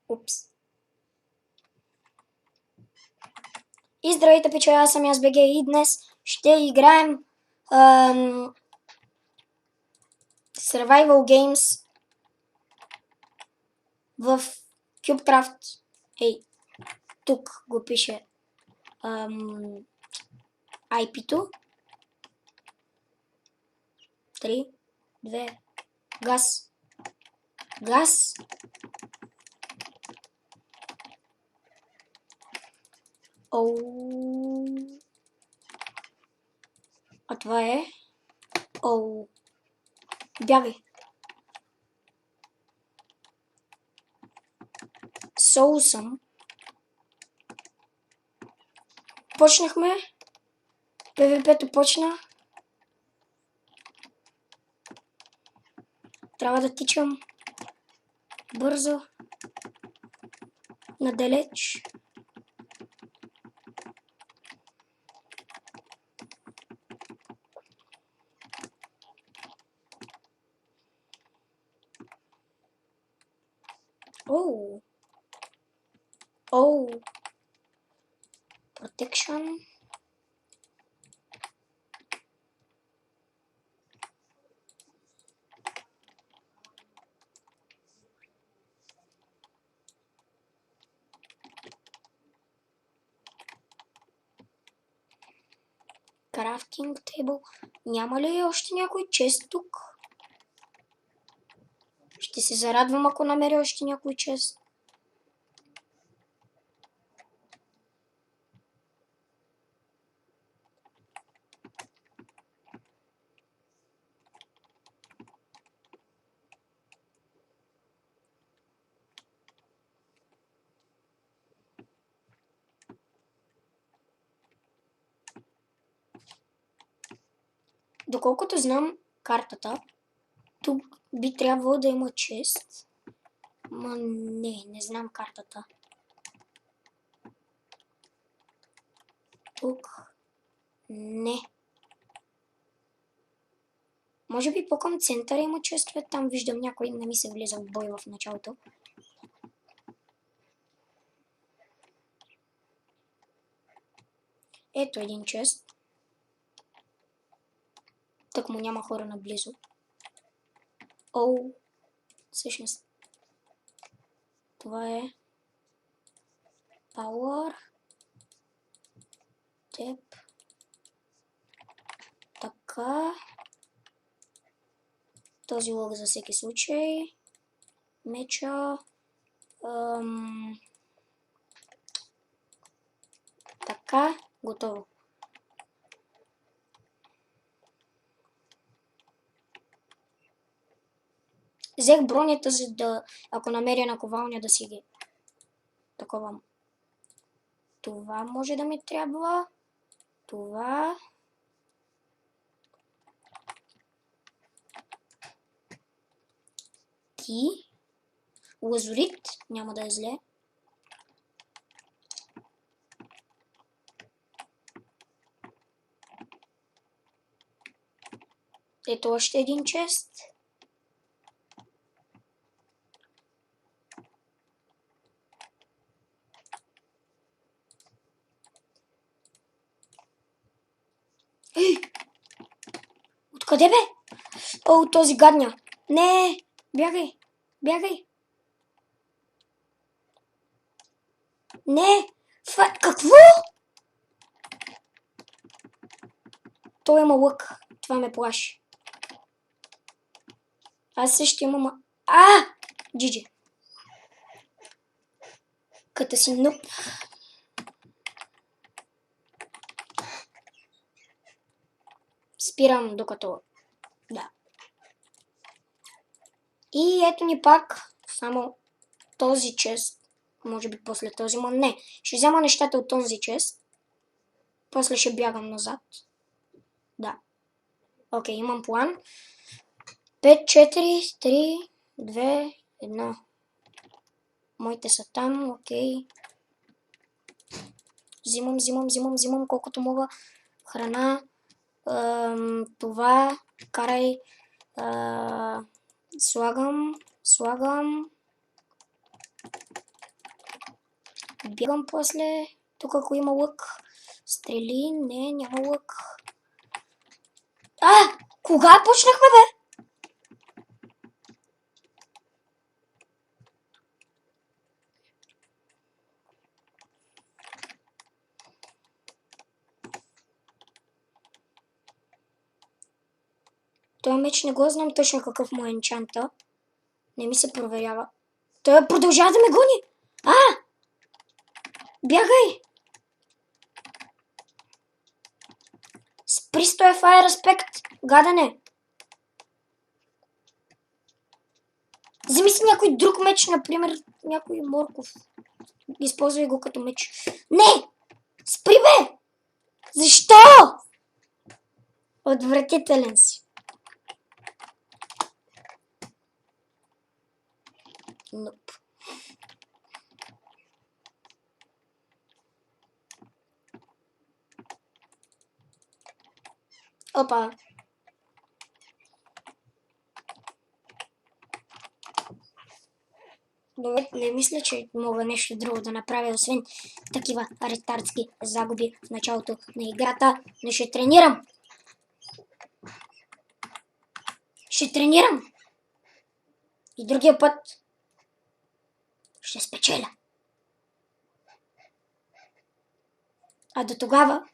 Упс. И здравейте, пичове, аз съм БГ и днес ще играем Survival Games в CubeCraft. Ей, тук го пише IP-то. 3, 2, газ. Газ. Оу. А това е... Оу. Бягай. Соу съм. Почнахме. PvP-то почна. Трябва да тичам бързо. Надалеч. Оу. Оу. Protection. Крафтинг тейбъл. Няма ли още някой чест тук? Ще се зарадвам, ако намеря още някой чест. Доколкото знам картата, тук би трябвало да има чест. Ма не знам картата. Тук не. Може би по-към центъра има честове, там виждам някой, не ми се влиза в бой в началото. Ето един чест. Так му няма хора наблизо. Оу, всъщност. Това е Power. Теп. Така. Този лък за всеки случай. Меча. Така. Готово. Взех бронята, за да, ако намеря наковалня, да си ги таковам. Това може да ми трябва. Това. Ти. Лазурит. Няма да е зле. Ето още един чест. Откъде бе? О, този гадня. Не, бягай, бягай. Не, какво? Той има лък. Това ме плаши. Аз също имам... Джиджи. Като си нуп. Спирам докато... Да. И ето ни пак само този чест. Може би после този, но не. Ще взема нещата от този чест. После ще бягам назад. Да. Окей, имам план. 5, 4, 3, 2, 1. Моите са там, окей. Взимам колкото мога. Храна. Това. Карай. Слагам. Бягам после. Тук ако има лък. Стрели. Не, няма лък. Кога почнахме, бе? Той меч не го знам точно какъв му е енчанта. Не ми се проверява. Той продължава да ме гони. Бягай! Спри с този фай респект, гадане. Вземи си някой друг меч, например някой морков. Използвай го като меч. Не! Спри, бе! Защо? Отвратителен си. Ноп. Опа. Добре, не мисля, че мога нещо друго да направя, освен такива ретардски загуби в началото на играта, но ще тренирам. Ще тренирам. И другия път ще спечеля. А до тогава